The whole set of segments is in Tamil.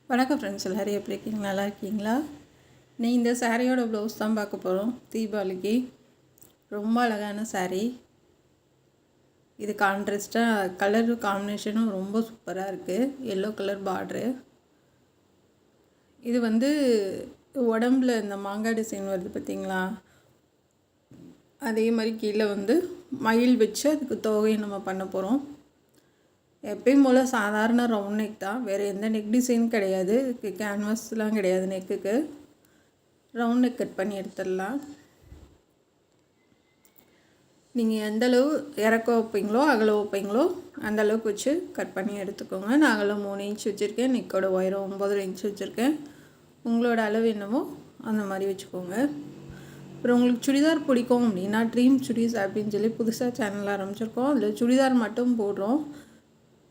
வணக்கம் ஃப்ரெண்ட்ஸ், எல்லோரும் எப்படி இருக்கீங்க? நல்லா இருக்கீங்களா? நீ இந்த சாரியோட ப்ளவுஸ் தான் பார்க்க போகிறோம். தீபாவளிக்கு ரொம்ப அழகான சாரீ. இது கான்ட்ராஸ்ட்டாக கலர் காம்பினேஷனும் ரொம்ப சூப்பராக இருக்குது. எல்லோ கலர் பார்ட்ரு. இது உடம்புல இந்த மாங்காய் டிசைன் வருது பார்த்திங்களா, அதே மாதிரி கீழே மயில் வச்சு அதுக்கு தொகையை நம்ம பண்ண போகிறோம். எப்பயும் போல் சாதாரண ரவுண்ட் நெக் தான், வேறு எந்த நெக் டிசைன் கிடையாது. இதுக்கு கேன்வாஸ்லாம் கிடையாது. நெக்குக்கு ரவுண்ட் நெக் கட் பண்ணி எடுத்துடலாம். நீங்கள் எந்தளவு இறக்க வைப்பீங்களோ அகல வைப்பீங்களோ அந்தளவுக்கு வச்சு கட் பண்ணி எடுத்துக்கோங்க. நான் அகலம் 3 இன்ச் வச்சுருக்கேன். நெக்கோட உயரம் 9 இன்ச் வச்சுருக்கேன். உங்களோட அளவு என்னமோ அந்த மாதிரி வச்சுக்கோங்க. அப்புறம் உங்களுக்கு சுடிதார் பிடிக்கும் அப்படின்னா ட்ரீம் சுடிஸ் அப்படின்னு சொல்லி புதுசாக சேனல் ஆரம்பிச்சிருக்கோம். அதில் சுடிதார் மட்டும் போடுறோம்.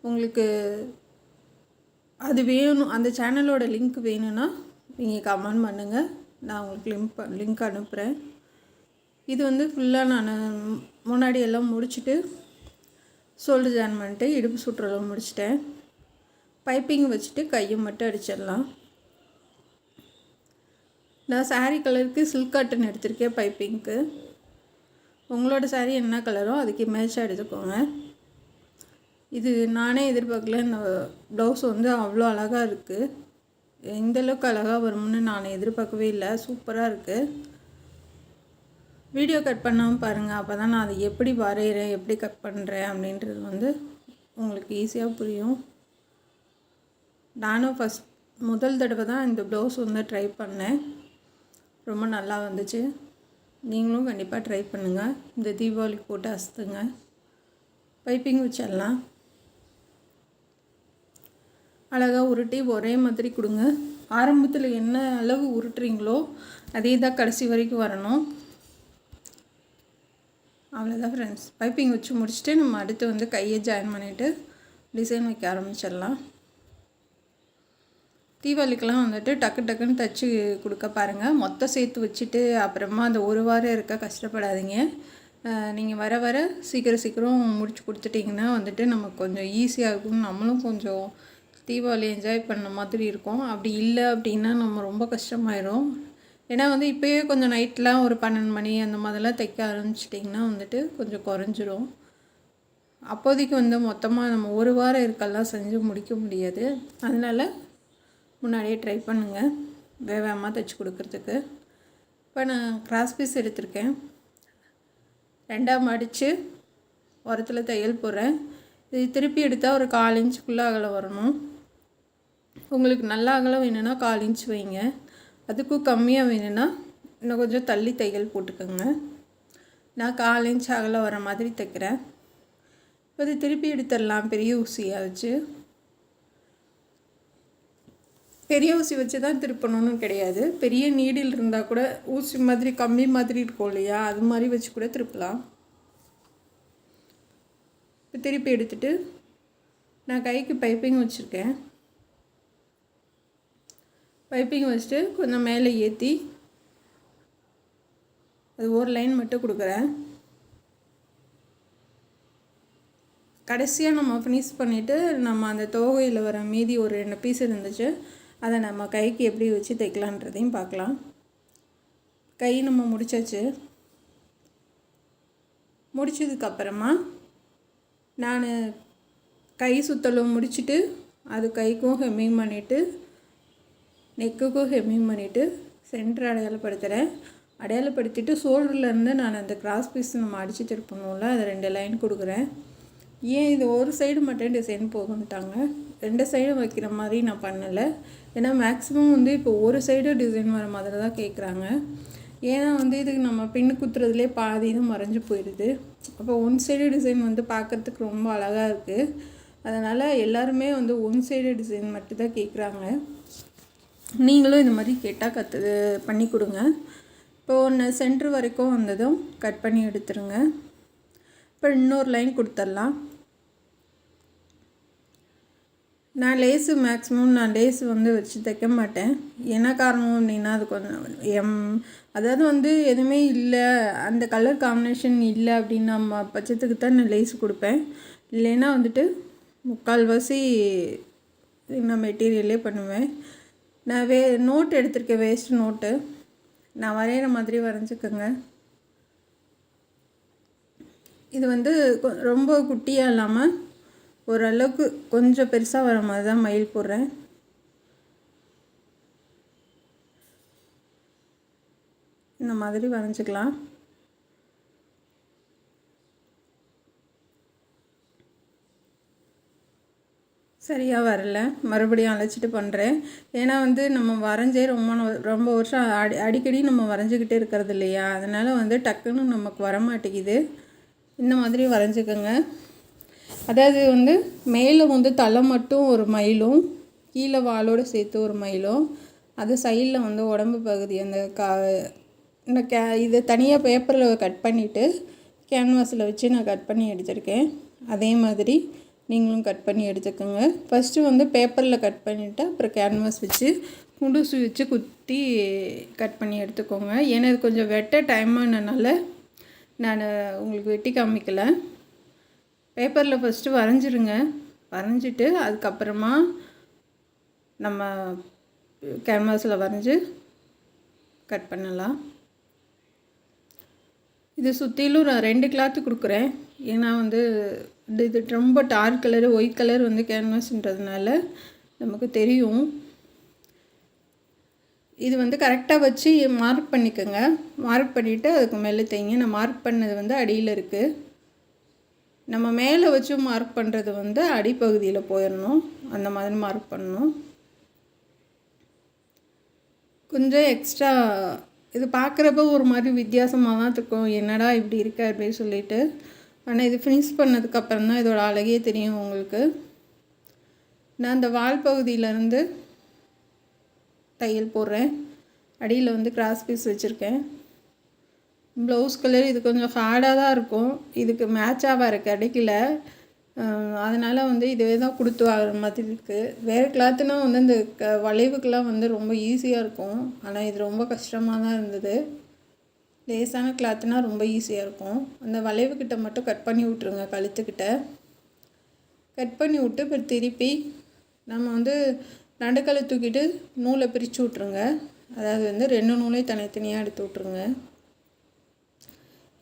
உங்களுக்கு அது வேணும், அந்த சேனலோட லிங்க் வேணும்னா நீங்கள் கமெண்ட் பண்ணுங்கள். நான் உங்களுக்கு லிங்க் அனுப்புகிறேன். இது ஃபுல்லாக நான் முன்னாடி எல்லாம் முடிச்சுட்டு ஷோல்டர் ஜாயின் பண்ணிட்டு இடுப்பு சுற்றளவு முடிச்சிட்டேன். பைப்பிங் வச்சுட்டு கையை மட்டும் அடிச்சிடலாம். நான் சாரீ கலருக்கு சில்க் காட்டன் எடுத்திருக்கேன் பைப்பிங்க்கு. உங்களோட சாரீ என்ன கலரோ அதுக்கு மேட்சாக எடுத்துக்கோங்க. இது நானே எதிர்பார்க்கல. இந்த ப்ளவுஸ் அவ்வளோ அழகாக இருக்குது. இந்தளவுக்கு அழகாக வரும்னு நான் எதிர்பார்க்கவே இல்லை. சூப்பராக இருக்குது. வீடியோ கட் பண்ணாமல் பாருங்கள். அப்போ தான் நான் அதை எப்படி வரைகிறேன், எப்படி கட் பண்ணுறேன் அப்படின்றது உங்களுக்கு ஈஸியாக புரியும். நானும் முதல் தடவை தான் இந்த ப்ளவுஸ் ட்ரை பண்ணேன். ரொம்ப நல்லா வந்துச்சு. நீங்களும் கண்டிப்பாக ட்ரை பண்ணுங்கள். இந்த தீபாவளிக்கு போட்டு அசுத்துங்க. பைப்பிங் வச்சிடலாம். அழகாக உருட்டி ஒரே மாதிரி கொடுங்க. ஆரம்பத்தில் என்ன அளவு உருட்டுறீங்களோ அதே தான் கடைசி வரைக்கும் வரணும். அவ்வளோதான் ஃப்ரெண்ட்ஸ். பைப்பிங் வச்சு முடிச்சுட்டு நம்ம அடுத்து கையை ஜாயின் பண்ணிவிட்டு டிசைன் வைக்க ஆரம்பிச்சிடலாம். தீபாவளிக்கெலாம் டக்கு டக்குன்னு தைச்சி கொடுக்க பாருங்கள். மொத்தம் சேர்த்து வச்சுட்டு அப்புறமா அந்த ஒரு வாரம் இருக்க கஷ்டப்படாதீங்க. நீங்கள் வர வர சீக்கிரம் முடிச்சு கொடுத்துட்டிங்கன்னா நமக்கு கொஞ்சம் ஈஸியாக இருக்கும். நம்மளும் கொஞ்சம் தீபாவளி என்ஜாய் பண்ண மாதிரி இருக்கும். அப்படி இல்லை அப்படின்னா நம்ம ரொம்ப கஷ்டமாயிடும். ஏன்னா இப்போயே கொஞ்சம் நைட்லாம் ஒரு 12 மணி அந்த மாதிரிலாம் தைக்க ஆரம்பிச்சிட்டிங்கன்னா கொஞ்சம் குறைஞ்சிரும். அப்போதைக்கு மொத்தமாக நம்ம ஒரு வாரம் இருக்கெல்லாம் செஞ்சு முடிக்க முடியாது. அதனால் முன்னாடியே ட்ரை பண்ணுங்கள் வேகமாக தைச்சி கொடுக்குறதுக்கு. இப்போ நான் கிராஸ் பீஸ் எடுத்திருக்கேன். 2ஆக மடித்து ஓரத்தில் தையல் போடுறேன். இது திருப்பி எடுத்தால் ஒரு 1/4 இன்ச்சுக்குள்ளே அகலம் வரணும். உங்களுக்கு நல்லா அகலம் வேணும்னா 1/4 இன்ச் வைங்க. அதுக்கும் கம்மியாக வேணும்னா இன்னும் கொஞ்சம் தள்ளி தையல் போட்டுக்கோங்க. நான் 1/4 இன்ச் அகலம் வர மாதிரி தைக்கிறேன். இப்போ இது திருப்பி எடுத்துடலாம். பெரிய ஊசியாக வச்சு, பெரிய ஊசி வச்சு தான் திருப்பணும்னு கிடையாது. பெரிய நீடில் இருந்தால் கூட ஊசி மாதிரி கம்மி மாதிரி இருக்கும் இல்லையா, அது மாதிரி வச்சு கூட திருப்பலாம். இப்போ திருப்பி எடுத்துகிட்டு நான் கைக்கு பைப்பிங் வச்சுருக்கேன். பைப்பிங் வச்சுட்டு கொஞ்சம் மேலே ஏற்றி அது ஒரு லைன் மட்டும் கொடுக்குறேன். கடைசியாக நம்ம ஃபினிஷ் பண்ணிவிட்டு நம்ம அந்த தோகையில் வர மீதி ஒரு 2 பீஸ் இருந்துச்சு, அதை நம்ம கைக்கு எப்படி வச்சு தைக்கலான்றதையும் பார்க்கலாம். கை நம்ம முடிச்சாச்சு. முடித்ததுக்கப்புறமா நான் கை சுற்றலும் முடிச்சுட்டு அது கைக்கும் ஹெம்மிங் பண்ணிவிட்டு நெக்குக்கும் ஹெம்மிங் பண்ணிவிட்டு சென்டர் அடையாளப்படுத்துகிறேன். அடையாளப்படுத்திட்டு ஷோல்டர்லேருந்து நான் அந்த கிராஸ் பீஸ் நம்ம அடித்து திருப்பணும்ல, அதை 2 லைன் கொடுக்குறேன். ஏன் இது ஒரு சைடு மட்டும் டிசைன் போகும்ட்டாங்க, 2 சைடும் வைக்கிற மாதிரி நான் பண்ணலை. ஏன்னா மேக்ஸிமம் இப்போ ஒரு சைடு டிசைன் வர மாதிரி தான் கேட்குறாங்க. ஏன்னா இதுக்கு நம்ம பின்னு குத்துறதுலேயே பாதி இது மறைஞ்சு போயிடுது. அப்போ ஒன் சைடு டிசைன் பார்க்குறதுக்கு ரொம்ப அழகாக இருக்குது. அதனால் எல்லாருமே ஒன் சைடு டிசைன் மட்டும்தான் கேட்குறாங்க. நீங்களும் இந்த மாதிரி கேட்டால் பண்ணி கொடுங்க. இப்போ ஒன்று சென்ட்ரு வரைக்கும் வந்ததும் கட் பண்ணி எடுத்துருங்க. இப்போ இன்னொரு லைன் கொடுத்துடலாம். நான் மேக்ஸிமம் லேஸு வச்சு தைக்க மாட்டேன். என்ன காரணம் அப்படின்னா அது கொஞ்சம் அதாவது எதுவுமே இல்லை, அந்த கலர் காம்பினேஷன் இல்லை அப்படின்னு நம்ம பட்சத்துக்கு தான் நான் லேஸு கொடுப்பேன். இல்லைன்னா 3/4வாசி நான் மெட்டீரியலே பண்ணுவேன். நான் நோட் எடுத்திருக்கேன், வேஸ்ட் நோட்டு. நான் வரைகிற மாதிரி வரைஞ்சிக்கோங்க. இது வந்து ரொம்ப குட்டியாக இல்லாமல் ஓரளவுக்கு கொஞ்சம் பெருசாக வர மாதிரி தான் மயில் போடுறேன். இந்த மாதிரி வரைஞ்சிக்கலாம். சரியாக வரல, மறுபடியும் அழைச்சிட்டு பண்ணுறேன். ஏன்னா வந்து நம்ம வரைஞ்சே ரொம்ப வருஷம் அடிக்கடி நம்ம வரைஞ்சிக்கிட்டே இருக்கிறது இல்லையா, அதனால் வந்து டக்குன்னு நமக்கு வரமாட்டேங்குது. இந்த மாதிரி வரைஞ்சிக்கோங்க. அதாவது வந்து மேலே வந்து தலை மட்டும் ஒரு மயிலும், கீழே வாலோடு சேர்த்து ஒரு மயிலும், அது சைடில் வந்து உடம்பு பகுதி அந்த இதை தனியாக பேப்பரில் கட் பண்ணிவிட்டு கேன்வாஸில் வச்சு நான் கட் பண்ணி எடுத்திருக்கேன். அதே மாதிரி நீங்களும் கட் பண்ணி எடுத்துக்கோங்க. ஃபஸ்ட்டு வந்து பேப்பரில் கட் பண்ணிவிட்டு அப்புறம் கேன்வாஸ் வச்சு முடுசு வச்சு குத்தி கட் பண்ணி எடுத்துக்கோங்க. ஏன்னா இது கொஞ்சம் வெட்ட டைமானனால நான் உங்களுக்கு வெட்டி காமிக்கலை. பேப்பரில் ஃபஸ்ட்டு வரைஞ்சிருங்க. வரைஞ்சிட்டு அதுக்கப்புறமா நம்ம கேன்வாஸில் வரைஞ்சி கட் பண்ணலாம். இது சுற்றிலும் நான் 2 கிளாத்து கொடுக்குறேன். ஏன்னா வந்து இது ரொம்ப டார்க் கலரு, ஒயிட் கலர் வந்து கேன்வாஸ்ன்றதுனால நமக்கு தெரியும். இது வந்து கரெக்டாக வச்சு மார்க் பண்ணிக்கோங்க. மார்க் பண்ணிவிட்டு அதுக்கு மேலே தைங்க. நான் மார்க் பண்ணது வந்து அடியில் இருக்குது. நம்ம மேலே வச்சு மார்க் பண்ணுறது வந்து அடிப்பகுதியில் போயிடணும். அந்த மாதிரி மார்க் பண்ணணும். கொஞ்சம் எக்ஸ்ட்ரா இது பார்க்குறப்ப ஒரு மாதிரி வித்தியாசமாக தான் இருக்கும், என்னடா இப்படி இருக்கு அப்படின்னு சொல்லிட்டு. ஆனால் இது ஃபினிஷ் பண்ணதுக்கப்புறம் தான் இதோட அழகே தெரியும் உங்களுக்கு. நான் இந்த வால் பகுதியிலேருந்து தையல் போடுறேன். அடியில் வந்து கிராஸ் பீஸ் வச்சுருக்கேன். ப்ளவுஸ் கலர் இது கொஞ்சம் ஹார்டாக தான் இருக்கும், இதுக்கு மேட்சாக வர கிடைக்கல. அதனால் வந்து இதுவே தான் கொடுத்து வாங்குற மாதிரி இருக்குது. வேறு கிளாத்துனால் வந்து இந்த வளைவுக்கெலாம் வந்து ரொம்ப ஈஸியாக இருக்கும். ஆனால் இது ரொம்ப கஷ்டமாக தான் இருந்தது. லேசான கிளாத்துனால் ரொம்ப ஈஸியாக இருக்கும். அந்த வளைவுக்கிட்ட மட்டும் கட் பண்ணி விட்ருங்க. கழுத்துக்கிட்ட கட் பண்ணி விட்டு இப்போ திருப்பி நம்ம வந்து நடுக்கலை தூக்கிட்டு நூலை பிரித்து விட்ருங்க. அதாவது வந்து 2 நூலையும் தனித்தனியாக எடுத்து விட்ருங்க.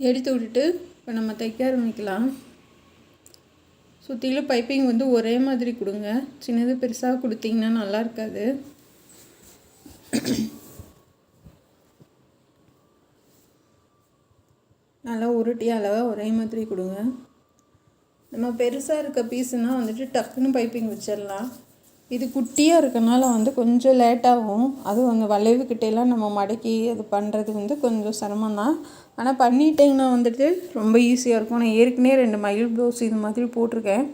எடுத்து விட்டுட்டு இப்போ நம்ம தைக்க ஆரம்பிக்கலாம். சுற்றிலும் பைப்பிங் வந்து ஒரே மாதிரி கொடுங்க. சின்னது பெருசாக கொடுத்தீங்கன்னா நல்லா இருக்காது. நல்லா உருட்டி அளவாக ஒரே மாதிரி கொடுங்க. நம்ம பெருசாக இருக்க பீஸுனால் வந்துட்டு டக்குன்னு பைப்பிங் வச்சிடலாம். இது குட்டியாக இருக்கனால வந்து கொஞ்சம் லேட்டாகும். அதுவும் அந்த வளைவுக்கிட்டையெல்லாம் நம்ம மடக்கி அது பண்ணுறது வந்து கொஞ்சம் சிரமம்தான். ஆனால் பண்ணிட்டீங்கன்னா வந்துட்டு ரொம்ப ஈஸியாக இருக்கும். நான் ஏற்கனவே 2 மயில் ப்ளவுஸ் இது மாதிரி போட்டிருக்கேன்.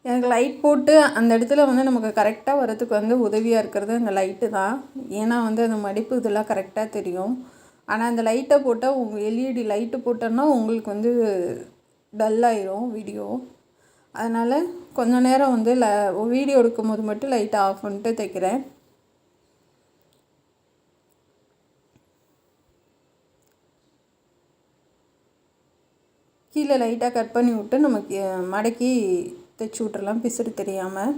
எனக்கு லைட் போட்டு அந்த இடத்துல வந்து நமக்கு கரெக்டாக வரதுக்கு வந்து உதவியாக இருக்கிறது அந்த லைட்டு தான். ஏன்னா வந்து அந்த மடிப்பு இதெல்லாம் கரெக்டாக தெரியும். ஆனால் அந்த லைட்டை போட்டால் எல்இடி லைட்டு போட்டோன்னா உங்களுக்கு வந்து டல்லாயிரும் வீடியோ. அதனால் கொஞ்சம் நேரம் வந்து வீடியோ எடுக்கும்போது மட்டும் லைட்டை ஆஃப் பண்ணிட்டு தைக்கிறேன். கீழே லைட்டாக கட் பண்ணி விட்டு நமக்கு மடக்கி தைச்சி விட்றலாம், பிசுறு தெரியாமல்.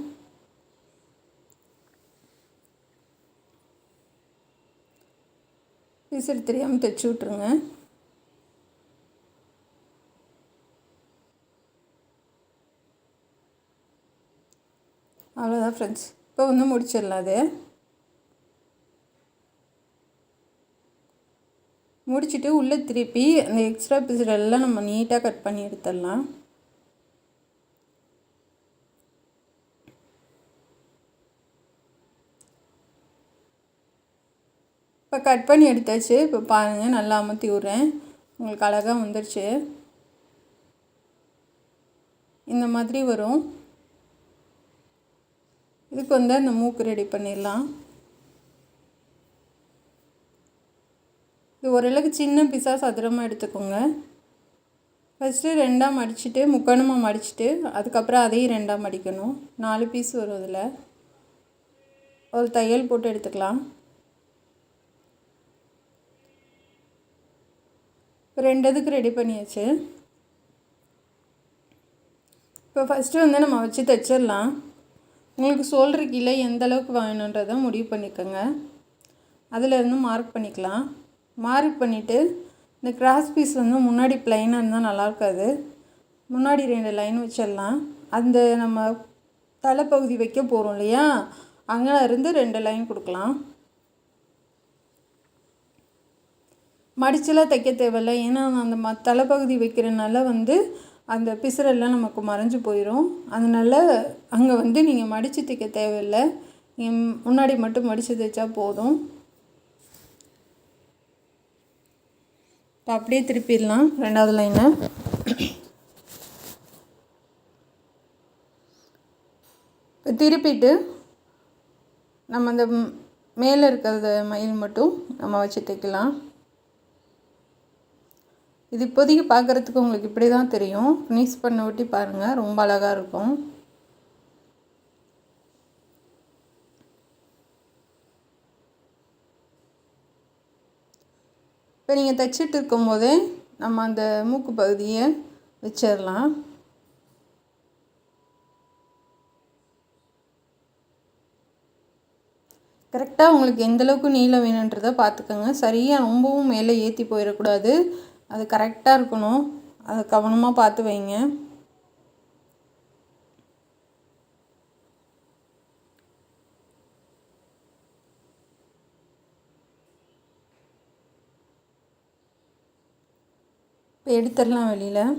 பிசுறு தெரியாமல் தைச்சி விட்ருங்க. அவ்வளோதான் ஃப்ரெண்ட்ஸ். இப்போ வந்து முடிச்சிடலாம். அது முடிச்சுட்டு உள்ளே திருப்பி அந்த எக்ஸ்ட்ரா பீஸெல்லாம் நம்ம நீட்டாக கட் பண்ணி எடுத்துடலாம். இப்போ கட் பண்ணி எடுத்தாச்சு. இப்போ பாருங்கள், நல்லா அமுத்தி விட்றேன். உங்களுக்கு அழகாக வந்துடுச்சு. இந்த மாதிரி வரும். இதுக்கு வந்து அந்த மூக்கு ரெடி பண்ணிடலாம். இது ஓரளவுக்கு சின்ன பீஸாக சதுரமாக எடுத்துக்கோங்க. ஃபஸ்ட்டு 2ஆக மடிச்சுட்டு முக்கோணமாக மடிச்சுட்டு அதுக்கப்புறம் அதையும் 2ஆக மடிக்கணும். 4 பீஸ் வரும். இதில் ஒரு தையல் போட்டு எடுத்துக்கலாம். 2 இதுக்கு ரெடி பண்ணியாச்சு. இப்போ ஃபஸ்ட்டு வந்து நம்ம வச்சு தைச்சிடலாம். உங்களுக்கு ஷோல்டர் கீழே எந்த அளவுக்கு வேணுன்றதை முடிவு பண்ணிக்கோங்க. அதிலேருந்து மார்க் பண்ணிக்கலாம். மார்க் பண்ணிவிட்டு இந்த கிராஸ் பீஸ் வந்து முன்னாடி ப்ளைனாக இருந்தால் நல்லா இருக்காது. முன்னாடி 2 லைன் வச்சிடலாம். அந்த நம்ம தலைப்பகுதி வைக்க போகிறோம் இல்லையா, அங்கே இருந்து 2 லைன் கொடுக்கலாம். மடிச்செல்லாம் தைக்க தேவையில்லை. ஏன்னா அந்த தலைப்பகுதி வைக்கிறனால வந்து அந்த பிசுறெல்லாம் நமக்கு மறைஞ்சு போயிடும். அதனால் அங்கே வந்து நீங்கள் மடித்து தைக்க தேவையில்லை. நீங்கள் முன்னாடி மட்டும் மடித்து தைச்சா போதும். இப்போ அப்படியே திருப்பிடலாம் 2வது லைனை. இப்போ திருப்பிட்டு நம்ம அந்த மேலே இருக்கிறத மயில் மட்டும் நம்ம வச்சு தைக்கலாம். இது இப்போதைக்கு பார்க்குறதுக்கு உங்களுக்கு இப்படி தான் தெரியும். ஃபினிஷ் பண்ண ஒட்டி பாருங்கள், ரொம்ப அழகாக இருக்கும். இப்போ நீங்கள் தைச்சிட்டு இருக்கும்போதே நம்ம அந்த மூக்கு பகுதியை வச்சிடலாம். கரெக்டாக உங்களுக்கு எந்தளவுக்கு நீளம் வேணுன்றதை பார்த்துக்கோங்க. சரியாக ரொம்பவும் மேலே ஏற்றி போயிடக்கூடாது. அது கரெக்டாக இருக்கணும். அதை கவனமாக பார்த்து வைங்க. இப்போ எடுத்துடலாம் வெளியில்.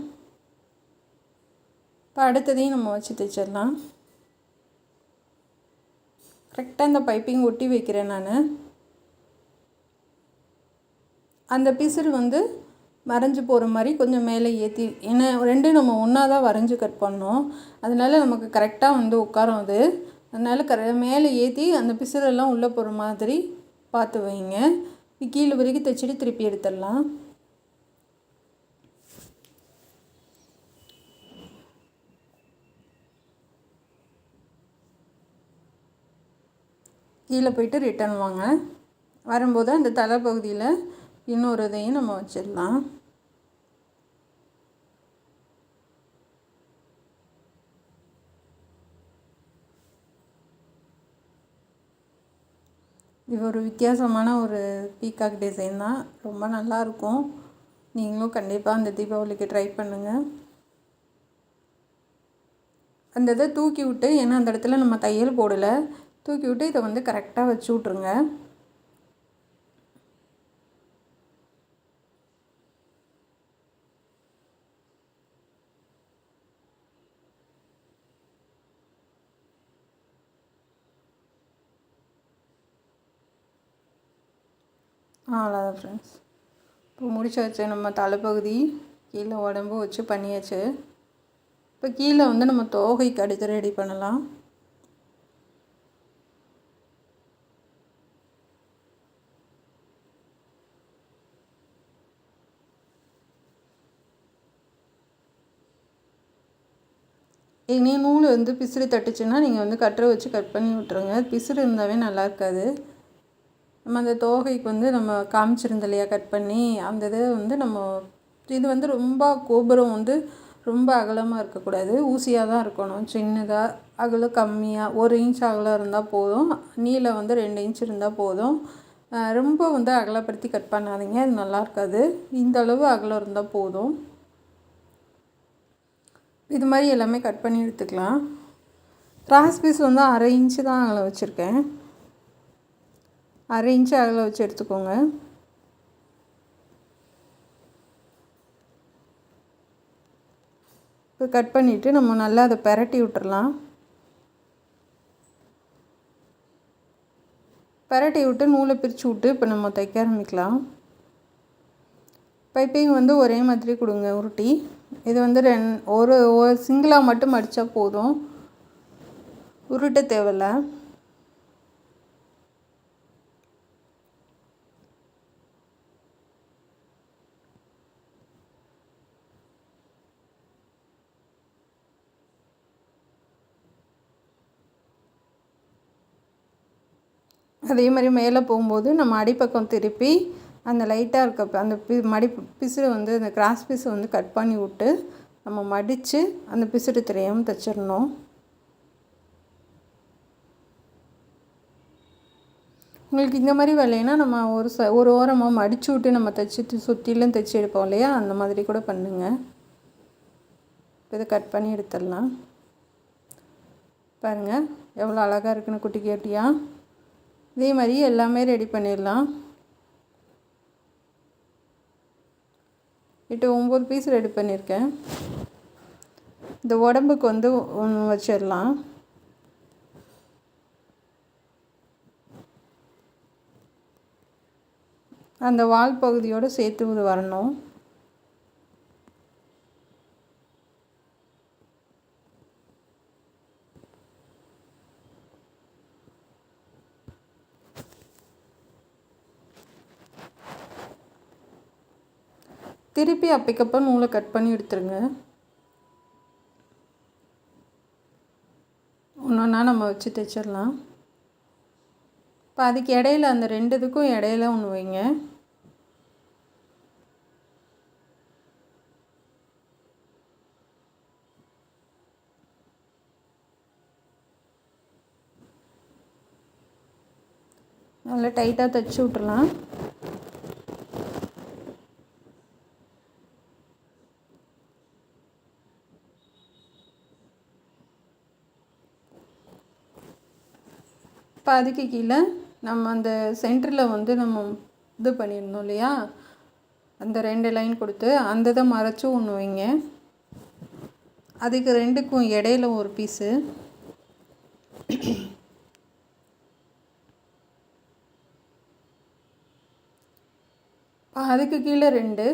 இப்போ அடுத்ததையும் நம்ம வச்சு தைச்சிடலாம். கரெக்டாக இந்த பைப்பிங் ஒட்டி வைக்கிறேன் நான். அந்த பிசுறு வந்து வரைஞ்சி போகிற மாதிரி கொஞ்சம் மேலே ஏற்றி, ஏன்னா 2 நம்ம ஒன்றா தான் வரைஞ்சி கட் பண்ணோம். அதனால் நமக்கு கரெக்டாக வந்து உட்காரும் அது. அதனால் மேலே ஏற்றி அந்த பிசுறெல்லாம் உள்ளே போகிற மாதிரி பார்த்து வைங்க. கீழே வரைக்கும் தைச்சிட்டு திருப்பி எடுத்துடலாம். கீழே போயிட்டு ரிட்டன் வாங்க. வரும்போது அந்த தலைப்பகுதியில் இன்னொரு இதையும் நம்ம வச்சிடலாம். இது ஒரு வித்தியாசமான ஒரு பீகாக் டிசைன் தான். ரொம்ப நல்லாயிருக்கும். நீங்களும் கண்டிப்பாக அந்த தீபாவளிக்கு ட்ரை பண்ணுங்கள். அந்த இதை தூக்கி விட்டு, ஏன்னா அந்த இடத்துல நம்ம தையல் போடலை, தூக்கி விட்டு இதை வந்து கரெக்டாக வச்சு விட்ருங்க. அவ்வளோதான் ஃப்ரெண்ட்ஸ். இப்போ முடிச்சாச்சு. நம்ம தலைப்பகுதி கீழே உடம்பு வச்சு பண்ணியாச்சு. இப்போ கீழே வந்து நம்ம தோகைக்கு அடுத்து ரெடி பண்ணலாம். இனி நூல் வந்து பிசுறு தட்டுச்சுன்னா நீங்கள் வந்து கட்டரை வச்சு கட் பண்ணி விட்ருங்க. பிசுறு இருந்தாவே நல்லா இருக்காது. நம்ம அந்த தோகைக்கு வந்து நம்ம காமிச்சிருந்த இல்லையா கட் பண்ணி, அந்த இதை வந்து நம்ம இது வந்து ரொம்ப கோபுரம் வந்து ரொம்ப அகலமாக இருக்கக்கூடாது, ஊசியாக தான் இருக்கணும். சின்னதாக அகலம் கம்மியாக 1 இன்ச் அகலம் இருந்தால் போதும். நீளம் வந்து 2 இன்ச் இருந்தால் போதும். ரொம்ப வந்து அகலப்படுத்தி கட் பண்ணாதீங்க, அது நல்லா இருக்காது. இந்த அளவு அகலம் இருந்தால் போதும். இது மாதிரி எல்லாமே கட் பண்ணி எடுத்துக்கலாம். கிராஸ் பீஸ் வந்து 1/2 இன்ச்சு தான் அகலம் வச்சுருக்கேன். 1/2 இன்ச்சு அகலம் வச்சு எடுத்துக்கோங்க. இப்போ கட் பண்ணிவிட்டு நம்ம நல்லா அதை பெரட்டி விட்டுறலாம். பெரட்டி விட்டு நூலை பிரித்து விட்டு இப்போ நம்ம தைக்க ஆரம்பிக்கலாம். பைப்பிங் வந்து ஒரே மாதிரி கொடுங்க உருட்டி. இது வந்து ஒரு சிங்கிளாக மட்டும் மடித்தா போதும், உருட்ட தேவையில்லை. அதே மாதிரி மேலே போகும்போது நம்ம அடிப்பக்கம் திருப்பி அந்த லைட்டாக இருக்க அந்த பிசுறு வந்து அந்த கிராஸ் பீஸை வந்து கட் பண்ணி விட்டு நம்ம மடித்து அந்த பிசுறு தெரியாமல் தைச்சிடணும். உங்களுக்கு இந்த மாதிரி வரலைன்னா நம்ம ஒரு ஓரமாக மடித்து விட்டு நம்ம தைச்சி சுற்றிலும் தைச்சி எடுப்போம் இல்லையா, அந்த மாதிரி கூட பண்ணுங்கள். இதை கட் பண்ணி எடுத்துடலாம். பாருங்கள் எவ்வளோ அழகாக இருக்குன்னு குட்டி கேட்டியாக. இதே மாதிரி எல்லாமே ரெடி பண்ணிடலாம். 9 பீஸ் ரெடி பண்ணியிருக்கேன். இந்த உடம்புக்கு வந்து ஒன்று வச்சிடலாம். அந்த வால் பகுதியோடு சேர்த்து வரணும். திருப்பி அப்பக்கப்போ நூலை கட் பண்ணி எடுத்துருங்க. ஒன்றா நம்ம வச்சு தைச்சிடலாம். இப்போ அதுக்கு இடையில அந்த 2 இதுக்கும் இடையில ஒன்று வைங்க. நல்லா டைட்டாக தைச்சி விட்டுறலாம். இப்போ அதுக்கு கீழே நம்ம அந்த சென்டரில் வந்து நம்ம இது பண்ணியிருந்தோம் இல்லையா, அந்த 2 லைன் கொடுத்து அந்த இதை மறைச்சி ஒன்று வைங்க. அதுக்கு 2க்கும் இடையில ஒரு பீஸு. அதுக்கு கீழே 2,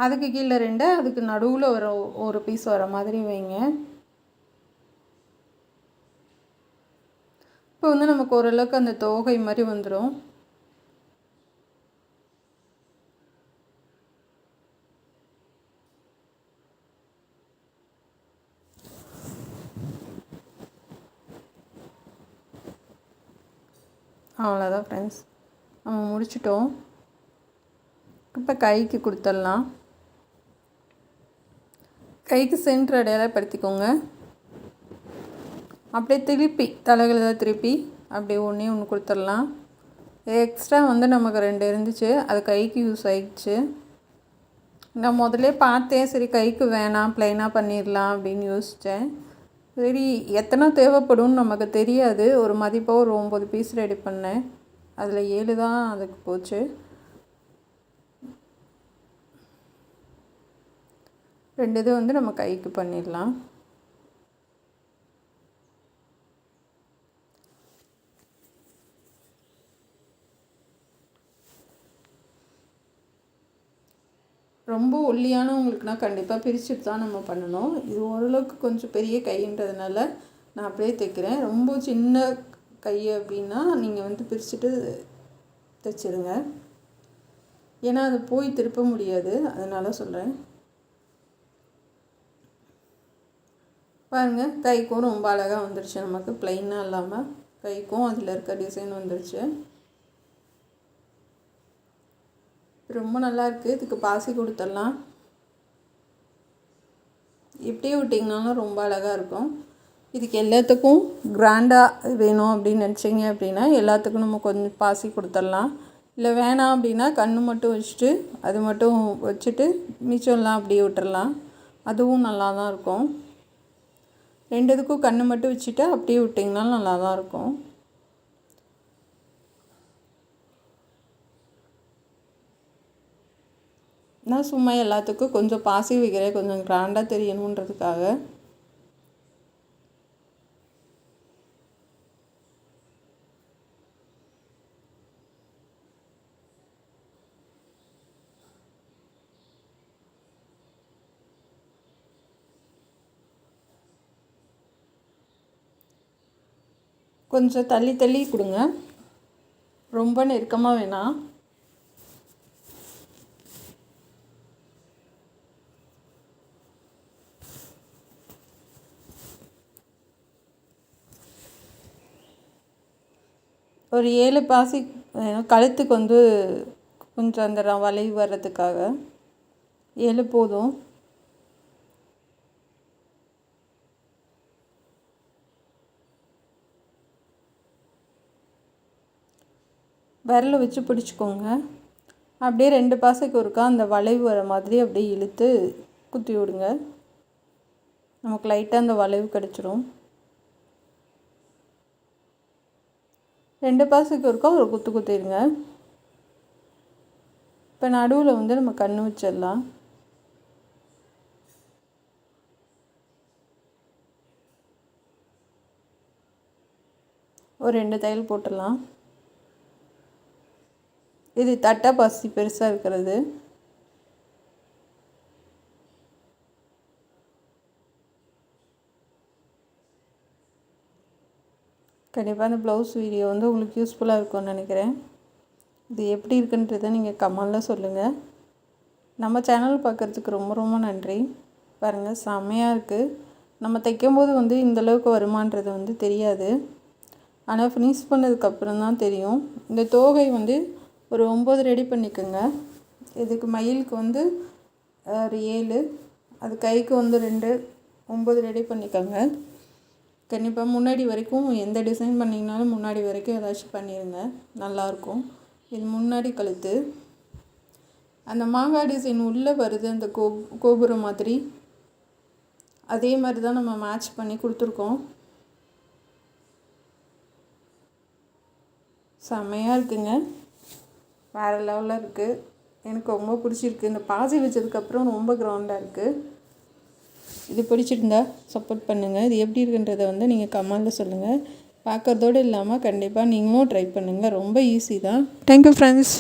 அதுக்கு கீழே 2, அதுக்கு நடுவில் ஒரு பீஸ் வர மாதிரி வைங்க. இப்போ வந்து நமக்கு ஓரளவுக்கு அந்த தோகை மாதிரி வந்துடும். அவ்வளோதான் ஃப்ரெண்ட்ஸ், நம்ம முடிச்சிட்டோம். இப்போ கைக்கு கொடுத்துடலாம். கைக்கு சென்டர் அடையாளப்படுத்திக்கோங்க. அப்படியே திருப்பி தலைகளில் திருப்பி அப்படியே ஒன்று கொடுத்துடலாம். எக்ஸ்ட்ரா வந்து நமக்கு 2 இருந்துச்சு, அது கைக்கு யூஸ் ஆகிடுச்சு. நான் முதல்ல பார்த்தேன், சரி கைக்கு வேணாம் ப்ளைனாக பண்ணிடலாம் அப்படின்னு யோசித்தேன். சரி எத்தனை தேவைப்படும்னு நமக்கு தெரியாது. ஒரு மதிப்பாக ஒரு 9 பீஸ் ரெடி பண்ணேன். அதில் 7 தான் அதுக்கு போச்சு. 2 இது வந்து நம்ம கைக்கு பண்ணிடலாம். ரொம்ப ஒல்லியானவங்களுக்குனா கண்டிப்பாக பிரிச்சுட்டு தான் நம்ம பண்ணணும். இது ஓரளவுக்கு கொஞ்சம் பெரிய கைன்றதுனால நான் அப்படியே தைக்கிறேன். ரொம்ப சின்ன கை அப்படின்னா நீங்கள் வந்து பிரிச்சுட்டு தைச்சிருங்க. ஏன்னா அது போய் திருப்ப முடியாது, அதனால் சொல்கிறேன். பாருங்கள் கைக்கும் ரொம்ப அழகாக வந்துருச்சு. நமக்கு ப்ளைனாக இல்லாமல் கைக்கும் அதில் இருக்க டிசைன் வந்துருச்சு. ரொம்ப நல்லாயிருக்கு. இதுக்கு பாசி கொடுத்துடலாம். இப்படியே விட்டிங்கனாலும் ரொம்ப அழகாக இருக்கும். இதுக்கு எல்லாத்துக்கும் கிராண்டாக வேணும் அப்படின்னு நினச்சிங்க அப்படின்னா எல்லாத்துக்கும் நம்ம கொஞ்சம் பாசி கொடுத்துடலாம். இல்லை வேணாம் அப்படின்னா கண் மட்டும் வச்சுட்டு அது மட்டும் வச்சுட்டு மிச்சம்லாம் அப்படியே விட்டுறலாம். அதுவும் நல்லா தான் இருக்கும். 2 இதுக்கும் கண் மட்டும் வச்சுட்டு அப்படியே விட்டிங்கனாலும் நல்லா தான் இருக்கும். நான் சும்மா எல்லாத்துக்கும் கொஞ்சம் பாசி வைக்கிறேன், கொஞ்சம் கிராண்டாக தெரியணுன்றதுக்காக. கொஞ்சம் தள்ளி தள்ளி கொடுங்க, ரொம்ப நெருக்கமாக வேணாம். ஒரு 7 பாசி கழுத்துக்கு வந்து கொஞ்சம் அந்த வளைவு வர்றதுக்காக. 7 போதும். விரல வச்சு பிடிச்சிக்கோங்க. அப்படியே 2 பாசைக்கு ஒருக்கா அந்த வளைவு வர மாதிரி அப்படியே இழுத்து குத்தி விடுங்க. நமக்கு லைட்டாக அந்த வளைவு கிடச்சிரும். 2 பாசைக்கு ஒருக்கா ஒரு குத்து குத்திடுங்க. இப்போ நடுவில் வந்து நம்ம கண் வச்சிடலாம். ஒரு 2 தையல் போட்டுடலாம். இது தட்டை பாசி பெருசாக இருக்கிறது. கண்டிப்பாக அந்த ப்ளவுஸ் வீடியோ வந்து உங்களுக்கு யூஸ்ஃபுல்லாக இருக்கும்னு நினைக்கிறேன். இது எப்படி இருக்குன்றதை நீங்கள் கமெண்டில் சொல்லுங்கள். நம்ம சேனல் பார்க்குறதுக்கு ரொம்ப ரொம்ப நன்றி. பாருங்கள், செம்மையாக இருக்குது. நம்ம தைக்கும்போது வந்து இந்தளவுக்கு வருமானது வந்து தெரியாது. ஆனால் ஃபினிஷ் பண்ணதுக்கப்புறம் தான் தெரியும். இந்த தோகை வந்து ஒரு 9 ரெடி பண்ணிக்கோங்க. இதுக்கு மயிலுக்கு வந்து ஒரு 7, அது கைக்கு வந்து 2, 9 ரெடி பண்ணிக்கோங்க. கண்டிப்பாக முன்னாடி வரைக்கும் எந்த டிசைன் பண்ணிங்கனாலும் முன்னாடி வரைக்கும் ஏதாச்சும் பண்ணிடுங்க, நல்லாயிருக்கும். இது முன்னாடி கழுத்து. அந்த மாங்காய் டிசைன் உள்ளே வருது, அந்த கோபுரம் மாதிரி, அதே மாதிரி தான் நம்ம மேட்ச் பண்ணி கொடுத்துருக்கோம். செம்மையாக இருக்குங்க, வேறு லெவலில் இருக்குது. எனக்கு ரொம்ப பிடிச்சிருக்கு. இந்த பாசி வச்சதுக்கப்புறம் ரொம்ப கிராண்டாக இருக்குது. இது பிடிச்சிருந்தா சப்போர்ட் பண்ணுங்கள். இது எப்படி இருக்குன்றதை வந்து நீங்கள் கமெண்டில் சொல்லுங்கள். பார்க்குறதோடு இல்லாமல் கண்டிப்பாக நீங்களும் ட்ரை பண்ணுங்கள். ரொம்ப ஈஸி தான். Thank you friends.